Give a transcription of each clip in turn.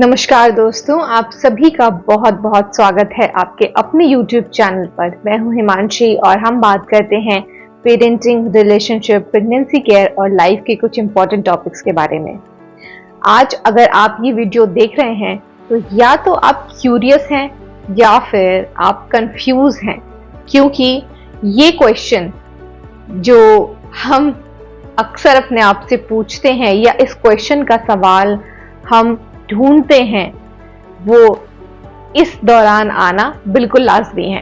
नमस्कार दोस्तों, आप सभी का बहुत बहुत स्वागत है आपके अपने YouTube चैनल पर। मैं हूं हिमांशी और हम बात करते हैं पेरेंटिंग, रिलेशनशिप, प्रेगनेंसी केयर और लाइफ के कुछ इंपॉर्टेंट टॉपिक्स के बारे में। आज अगर आप ये वीडियो देख रहे हैं तो या तो आप क्यूरियस हैं या फिर आप कंफ्यूज हैं, क्योंकि ये क्वेश्चन जो हम अक्सर अपने आप से पूछते हैं या इस क्वेश्चन का सवाल हम ढूंढते हैं, वो इस दौरान आना बिल्कुल लाजमी है।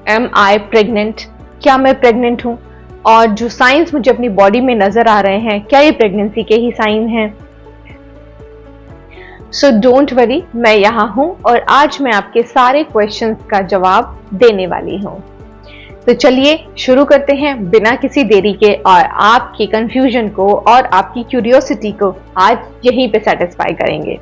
एम आई प्रेग्नेंट? क्या मैं प्रेग्नेंट हूं? और जो साइंस मुझे अपनी बॉडी में नजर आ रहे हैं, क्या ये प्रेगनेंसी के ही साइन हैं? सो डोंट वरी, मैं यहां हूं और आज मैं आपके सारे क्वेश्चंस का जवाब देने वाली हूं। तो चलिए शुरू करते हैं बिना किसी देरी के और आपकी कंफ्यूजन को और आपकी क्यूरियोसिटी को आज यहीं पे सेटिस्फाई करेंगे।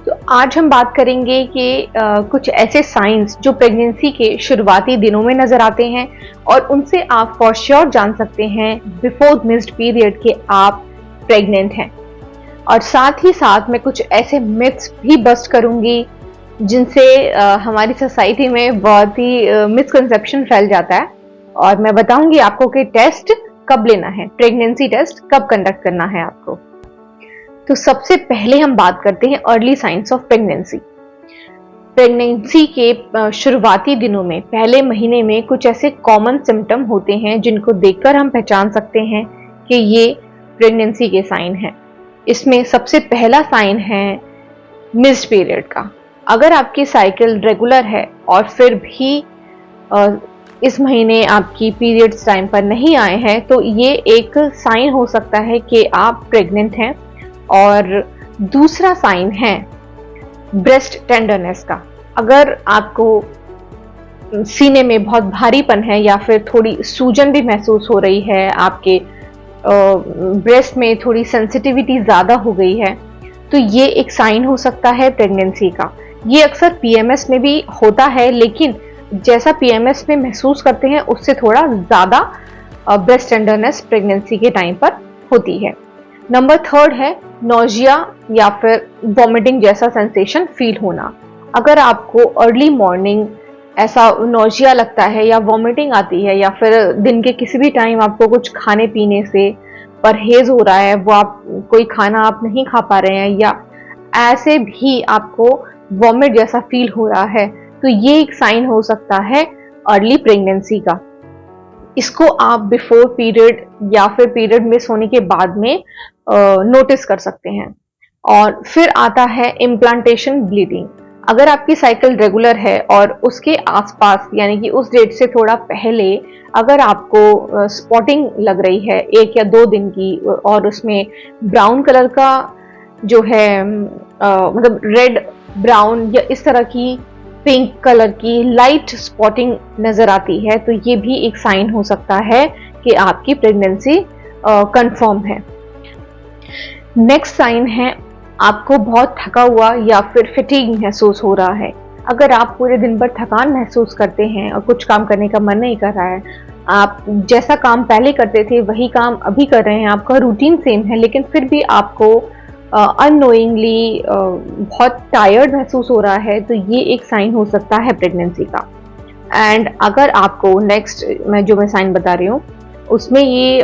तो आज हम बात करेंगे कि कुछ ऐसे साइंस जो प्रेगनेंसी के शुरुआती दिनों में नजर आते हैं और उनसे आप फॉर श्योर जान सकते हैं बिफोर मिस्ड पीरियड के आप प्रेग्नेंट हैं। और साथ ही साथ मैं कुछ ऐसे मिथ्स भी बस्ट करूंगी जिनसे हमारी सोसाइटी में बहुत ही मिसकंसेप्शन फैल जाता है, और मैं बताऊंगी आपको कि टेस्ट कब लेना है, प्रेगनेंसी टेस्ट कब कंडक्ट करना है आपको। तो सबसे पहले हम बात करते हैं early signs of pregnancy. Pregnancy के शुरुआती दिनों में, पहले महीने में कुछ ऐसे कॉमन सिम्टम होते हैं जिनको देखकर हम पहचान सकते हैं कि ये प्रेगनेंसी के साइन हैं। इसमें सबसे पहला साइन है मिस्ड पीरियड का। अगर आपकी साइकिल रेगुलर है और फिर भी इस महीने आपकी पीरियड्स टाइम पर नहीं आए हैं, तो ये एक साइन हो सकता है कि आप प्रेग्नेंट हैं। और दूसरा साइन है ब्रेस्ट टेंडरनेस का। अगर आपको सीने में बहुत भारीपन है या फिर थोड़ी सूजन भी महसूस हो रही है, आपके ब्रेस्ट में थोड़ी सेंसिटिविटी ज़्यादा हो गई है, तो ये एक साइन हो सकता है प्रेगनेंसी का। ये अक्सर पीएमएस में भी होता है, लेकिन जैसा पीएमएस में महसूस करते हैं उससे थोड़ा ज़्यादा ब्रेस्ट टेंडरनेस प्रेगनेंसी के टाइम पर होती है। नंबर थर्ड है नोजिया या फिर वॉमिटिंग जैसा सेंसेशन फील होना। अगर आपको अर्ली मॉर्निंग ऐसा नोजिया लगता है या वॉमिटिंग आती है, या फिर दिन के किसी भी टाइम आपको कुछ खाने पीने से परहेज हो रहा है, वो आप कोई खाना आप नहीं खा पा रहे हैं, या ऐसे भी आपको वॉमिट जैसा फील हो रहा है, तो ये एक साइन हो सकता है अर्ली प्रेगनेंसी का। इसको आप बिफोर पीरियड या फिर पीरियड मिस होने के बाद में नोटिस कर सकते हैं। और फिर आता है इम्प्लांटेशन ब्लीडिंग। अगर आपकी साइकिल रेगुलर है और उसके आसपास, यानी कि उस डेट से थोड़ा पहले, अगर आपको स्पॉटिंग लग रही है 1 या 2 दिन की, और उसमें ब्राउन कलर का जो है मतलब रेड ब्राउन या इस तरह की पिंक कलर की लाइट स्पॉटिंग नजर आती है, तो ये भी एक साइन हो सकता है कि आपकी प्रेगनेंसी कंफर्म है। नेक्स्ट साइन है आपको बहुत थका हुआ या फिर फटीग महसूस हो रहा है। अगर आप पूरे दिन भर थकान महसूस करते हैं और कुछ काम करने का मन नहीं कर रहा है, आप जैसा काम पहले करते थे वही काम अभी कर रहे हैं, आपका रूटीन सेम है, लेकिन फिर भी आपको अननोइंगली बहुत टायर्ड महसूस हो रहा है, तो ये एक साइन हो सकता है प्रेगनेंसी का। एंड अगर आपको नेक्स्ट मैं साइन बता रही हूँ उसमें ये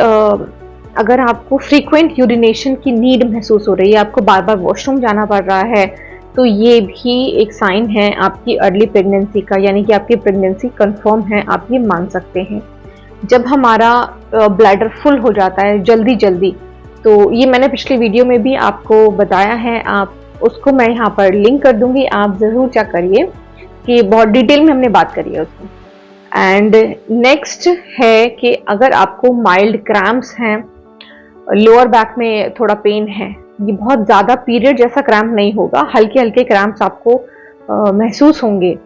अगर आपको फ्रीक्वेंट यूरिनेशन की नीड महसूस हो रही है, आपको बार बार वॉशरूम जाना पड़ रहा है, तो ये भी एक साइन है आपकी अर्ली प्रेगनेंसी का, यानी कि आपकी प्रेगनेंसी कंफर्म है, आप ये मान सकते हैं। जब हमारा ब्लैडर फुल हो जाता है जल्दी जल्दी, तो ये मैंने पिछली वीडियो में भी आपको बताया है, आप उसको मैं यहाँ पर लिंक कर दूंगी, आप ज़रूर चेक करिए कि बहुत डिटेल में हमने बात करी है उसमें। एंड नेक्स्ट है कि अगर आपको माइल्ड क्रैम्प्स हैं, लोअर बैक में थोड़ा पेन है, ये बहुत ज़्यादा पीरियड जैसा क्रैम्प नहीं होगा, हल्के हल्के क्रैम्प्स आपको महसूस होंगे।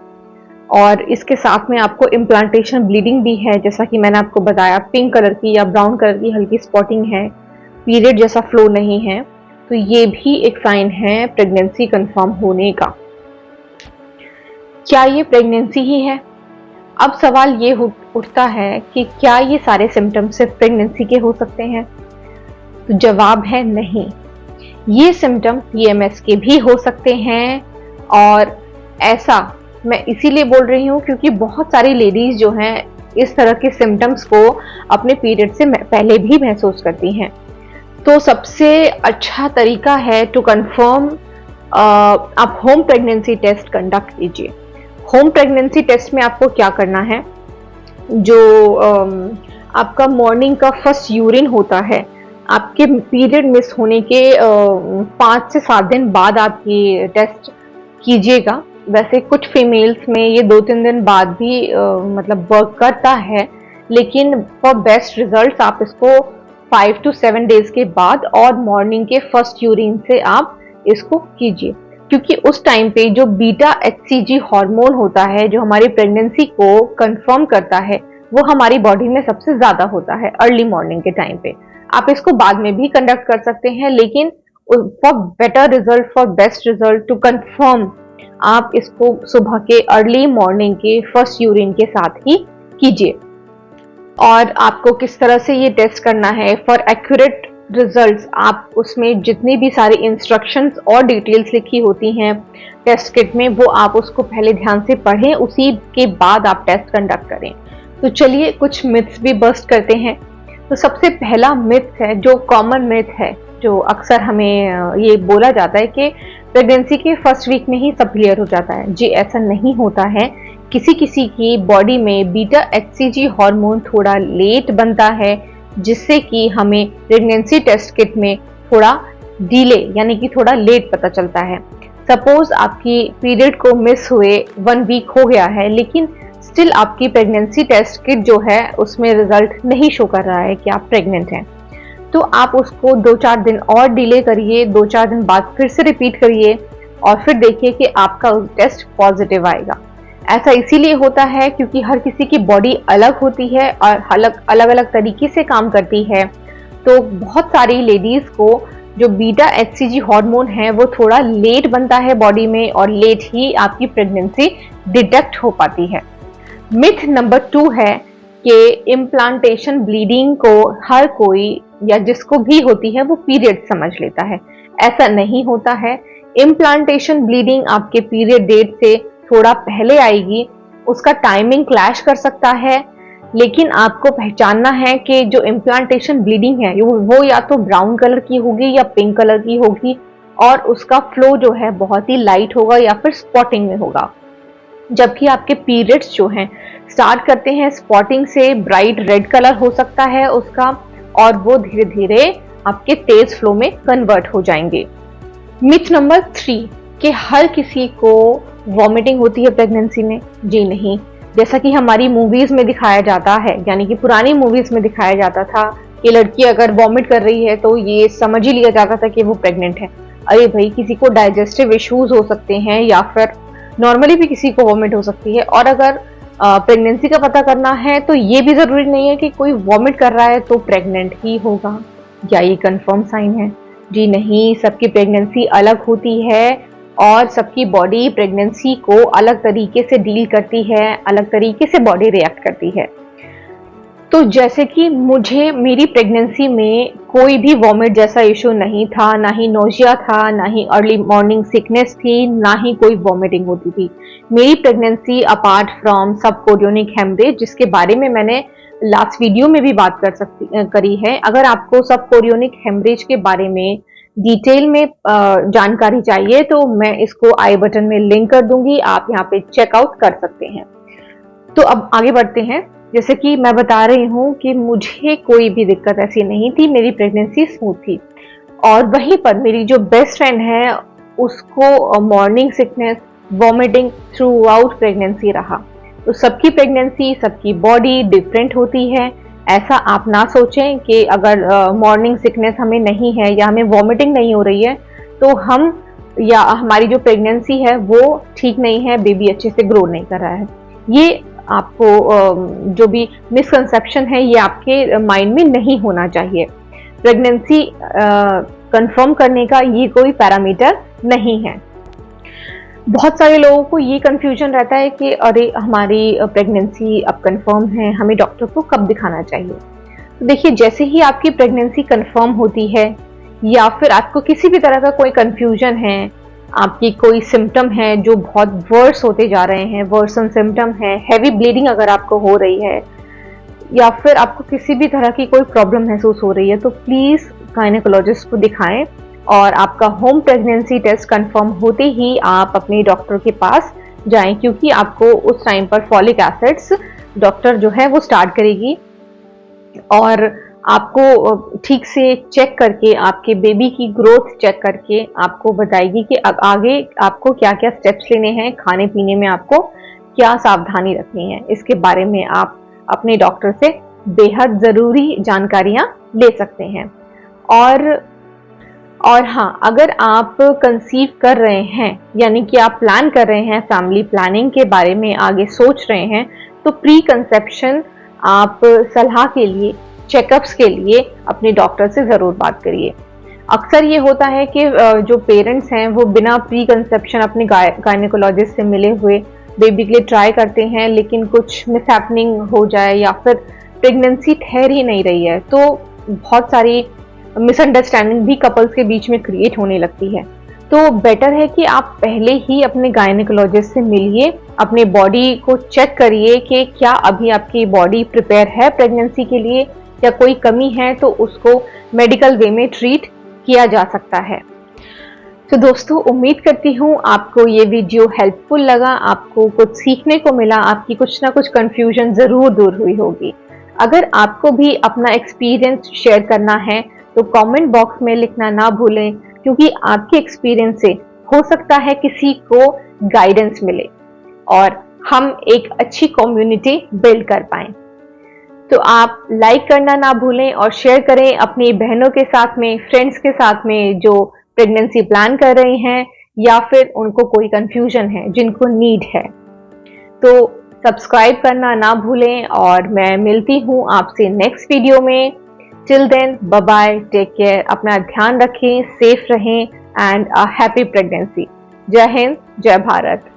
और इसके साथ में आपको इम्प्लांटेशन ब्लीडिंग भी है, जैसा कि मैंने आपको बताया, पिंक कलर की या ब्राउन कलर की हल्की स्पॉटिंग है, पीरियड जैसा फ्लो नहीं है, तो ये भी एक साइन है प्रेगनेंसी कंफर्म होने का। क्या ये प्रेगनेंसी ही है? अब सवाल ये उठता है कि क्या ये सारे सिम्टम्स सिर्फ प्रेगनेंसी के हो सकते हैं? तो जवाब है नहीं। ये सिम्टम PMS के भी हो सकते हैं, और ऐसा मैं इसीलिए बोल रही हूँ क्योंकि बहुत सारी लेडीज जो हैं इस तरह के सिम्टम्स को अपने पीरियड से पहले भी महसूस करती हैं। तो सबसे अच्छा तरीका है टू कंफर्म, आप होम प्रेगनेंसी टेस्ट कंडक्ट कीजिए। होम प्रेगनेंसी टेस्ट में आपको क्या करना है, जो आपका मॉर्निंग का फर्स्ट यूरिन होता है, आपके पीरियड मिस होने के 5 से 7 दिन बाद आप ये टेस्ट कीजिएगा। वैसे कुछ फीमेल्स में ये 2-3 दिन बाद भी मतलब वर्क करता है, लेकिन फॉर बेस्ट रिजल्ट्स आप इसको 5 to 7 डेज के बाद और मॉर्निंग के फर्स्ट यूरिन से आप इसको कीजिए, क्योंकि उस टाइम पे जो बीटा HCG हार्मोन होता है जो हमारी प्रेगनेंसी को कंफर्म करता है, वो हमारी बॉडी में सबसे ज्यादा होता है अर्ली मॉर्निंग के टाइम पे। आप इसको बाद में भी कंडक्ट कर सकते हैं, लेकिन for better result, for best result to confirm, आप इसको सुबह के अर्ली मॉर्निंग के फर्स्ट यूरिन के साथ ही कीजिए। और आपको किस तरह से ये टेस्ट करना है फॉर एक्यूरेट रिजल्ट्स, आप उसमें जितनी भी सारी इंस्ट्रक्शंस और डिटेल्स लिखी होती हैं टेस्ट किट में, वो आप उसको पहले ध्यान से पढ़ें, उसी के बाद आप टेस्ट कंडक्ट करें। तो चलिए कुछ मिथ्स भी बस्ट करते हैं। तो सबसे पहला मिथ है, जो कॉमन मिथ है, जो अक्सर हमें ये बोला जाता है कि प्रेगनेंसी के फर्स्ट वीक में ही सब क्लियर हो जाता है। जी ऐसा नहीं होता है। किसी किसी की बॉडी में बीटा HCG हार्मोन थोड़ा लेट बनता है, जिससे कि हमें प्रेगनेंसी टेस्ट किट में थोड़ा डिले यानी कि थोड़ा लेट पता चलता है। सपोज आपकी पीरियड को मिस हुए 1 वीक हो गया है, लेकिन स्टिल आपकी प्रेगनेंसी टेस्ट किट जो है उसमें रिजल्ट नहीं शो कर रहा है कि आप प्रेग्नेंट हैं, तो आप उसको 2-4 दिन और डिले करिए, 2-4 दिन बाद फिर से रिपीट करिए और फिर देखिए कि आपका टेस्ट पॉजिटिव आएगा। ऐसा इसीलिए होता है क्योंकि हर किसी की बॉडी अलग होती है और अलग अलग तरीके से काम करती है। तो बहुत सारी लेडीज को जो बीटा HCG हार्मोन है वो थोड़ा लेट बनता है बॉडी में, और लेट ही आपकी प्रेगनेंसी डिटेक्ट हो पाती है। मिथ नंबर 2 है कि इम्प्लांटेशन ब्लीडिंग को हर कोई या जिसको भी होती है वो पीरियड समझ लेता है। ऐसा नहीं होता है। इम्प्लांटेशन ब्लीडिंग आपके पीरियड डेट से थोड़ा पहले आएगी, उसका टाइमिंग क्लैश कर सकता है, लेकिन आपको पहचानना है कि जो इम्प्लांटेशन ब्लीडिंग है वो या तो ब्राउन कलर की होगी या पिंक कलर की होगी, और उसका फ्लो जो है बहुत ही लाइट होगा या फिर स्पॉटिंग में होगा। जबकि आपके पीरियड्स जो हैं स्टार्ट करते हैं स्पॉटिंग से, ब्राइट रेड कलर हो सकता है उसका, और वो धीरे धीरे आपके तेज फ्लो में कन्वर्ट हो जाएंगे। मिथ नंबर 3 कि हर किसी को वॉमिटिंग होती है प्रेगनेंसी में। जी नहीं, जैसा कि हमारी मूवीज में दिखाया जाता है, यानी कि पुरानी मूवीज में दिखाया जाता था कि लड़की अगर वॉमिट कर रही है तो ये समझ ही लिया जाता था कि वो प्रेग्नेंट है। अरे भाई, किसी को डाइजेस्टिव इश्यूज हो सकते हैं या फिर नॉर्मली भी किसी को वॉमिट हो सकती है, और अगर प्रेगनेंसी का पता करना है तो ये भी जरूरी नहीं है कि कोई वॉमिट कर रहा है तो प्रेग्नेंट ही होगा या ये कंफर्म साइन है। जी नहीं, सबकी प्रेगनेंसी अलग होती है और सबकी बॉडी प्रेगनेंसी को अलग तरीके से डील करती है, अलग तरीके से बॉडी रिएक्ट करती है। तो जैसे कि मुझे मेरी प्रेगनेंसी में कोई भी वॉमिट जैसा इशू नहीं था, ना ही नोजिया था, ना ही अर्ली मॉर्निंग सिकनेस थी, ना ही कोई वॉमिटिंग होती थी। मेरी प्रेगनेंसी अपार्ट फ्रॉम सबकोरियोनिक हेमरेज, जिसके बारे में मैंने लास्ट वीडियो में भी बात करी है, अगर आपको सबकोरियोनिक हेमरेज के बारे में डिटेल में जानकारी चाहिए तो मैं इसको आई बटन में लिंक कर दूंगी, आप यहाँ पे चेकआउट कर सकते हैं। तो अब आगे बढ़ते हैं। जैसे कि मैं बता रही हूँ कि मुझे कोई भी दिक्कत ऐसी नहीं थी, मेरी प्रेगनेंसी स्मूथ थी, और वहीं पर मेरी जो बेस्ट फ्रेंड है उसको morning sickness, vomiting through out pregnancy रहा। तो सबकी प्रेगनेंसी, सबकी बॉडी डिफरेंट होती है। ऐसा आप ना सोचें कि अगर मॉर्निंग सिकनेस हमें नहीं है या हमें वॉमिटिंग नहीं हो रही है तो हम या हमारी जो प्रेगनेंसी है वो ठीक नहीं है, बेबी अच्छे से ग्रो नहीं कर रहा है। ये आपको जो भी मिसकंसेप्शन है ये आपके माइंड में नहीं होना चाहिए। प्रेगनेंसी कंफर्म करने का ये कोई पैरामीटर नहीं है। बहुत सारे लोगों को ये कंफ्यूजन रहता है कि अरे हमारी प्रेगनेंसी अब कंफर्म है, हमें डॉक्टर को कब दिखाना चाहिए। तो देखिए, जैसे ही आपकी प्रेगनेंसी कंफर्म होती है या फिर आपको किसी भी तरह का कोई कंफ्यूजन है, आपकी कोई सिम्टम है जो बहुत वर्स होते जा रहे हैं, वर्सन सिम्टम है, हैवी ब्लीडिंग अगर आपको हो रही है, या फिर आपको किसी भी तरह की कोई प्रॉब्लम महसूस हो रही है, तो प्लीज़ गायनेकोलॉजिस्ट को दिखाएं और आपका होम प्रेगनेंसी टेस्ट कंफर्म होते ही आप अपने डॉक्टर के पास जाएं, क्योंकि आपको उस टाइम पर फॉलिक एसिड्स डॉक्टर जो है वो स्टार्ट करेगी और आपको ठीक से चेक करके, आपके बेबी की ग्रोथ चेक करके आपको बताएगी कि अब आगे आपको क्या क्या स्टेप्स लेने हैं, खाने पीने में आपको क्या सावधानी रखनी है। इसके बारे में आप अपने डॉक्टर से बेहद ज़रूरी जानकारियां ले सकते हैं। और हाँ, अगर आप कंसीव कर रहे हैं, यानी कि आप प्लान कर रहे हैं, फैमिली प्लानिंग के बारे में आगे सोच रहे हैं, तो प्री कंसेप्शन आप सलाह के लिए, चेकअप्स के लिए अपने डॉक्टर से ज़रूर बात करिए। अक्सर ये होता है कि जो पेरेंट्स हैं वो बिना प्री कंसेप्शन अपने गायनेकोलॉजिस्ट से मिले हुए बेबी के लिए ट्राई करते हैं, लेकिन कुछ मिसहैपनिंग हो जाए या फिर प्रेगनेंसी ठहर ही नहीं रही है, तो बहुत सारी मिसअंडरस्टैंडिंग भी कपल्स के बीच में क्रिएट होने लगती है। तो बेटर है कि आप पहले ही अपने गायनेकोलॉजिस्ट से मिलिए, अपने बॉडी को चेक करिए कि क्या अभी आपकी बॉडी प्रिपेयर है प्रेगनेंसी के लिए, या कोई कमी है तो उसको मेडिकल वे में ट्रीट किया जा सकता है। तो दोस्तों, उम्मीद करती हूँ आपको ये वीडियो हेल्पफुल लगा, आपको कुछ सीखने को मिला, आपकी कुछ ना कुछ कंफ्यूजन ज़रूर दूर हुई होगी। अगर आपको भी अपना एक्सपीरियंस शेयर करना है तो कमेंट बॉक्स में लिखना ना भूलें, क्योंकि आपके एक्सपीरियंस से हो सकता है किसी को गाइडेंस मिले और हम एक अच्छी कम्युनिटी बिल्ड कर पाएं। तो आप लाइक करना ना भूलें और शेयर करें अपनी बहनों के साथ में, फ्रेंड्स के साथ में जो प्रेगनेंसी प्लान कर रहे हैं या फिर उनको कोई कंफ्यूजन है, जिनको नीड है। तो सब्सक्राइब करना ना भूलें और मैं मिलती हूँ आपसे नेक्स्ट वीडियो में। Till then, bye bye, take care, अपना ध्यान रखें, सेफ रहें एंड अ हैप्पी प्रेगनेंसी। जय हिंद, जय भारत।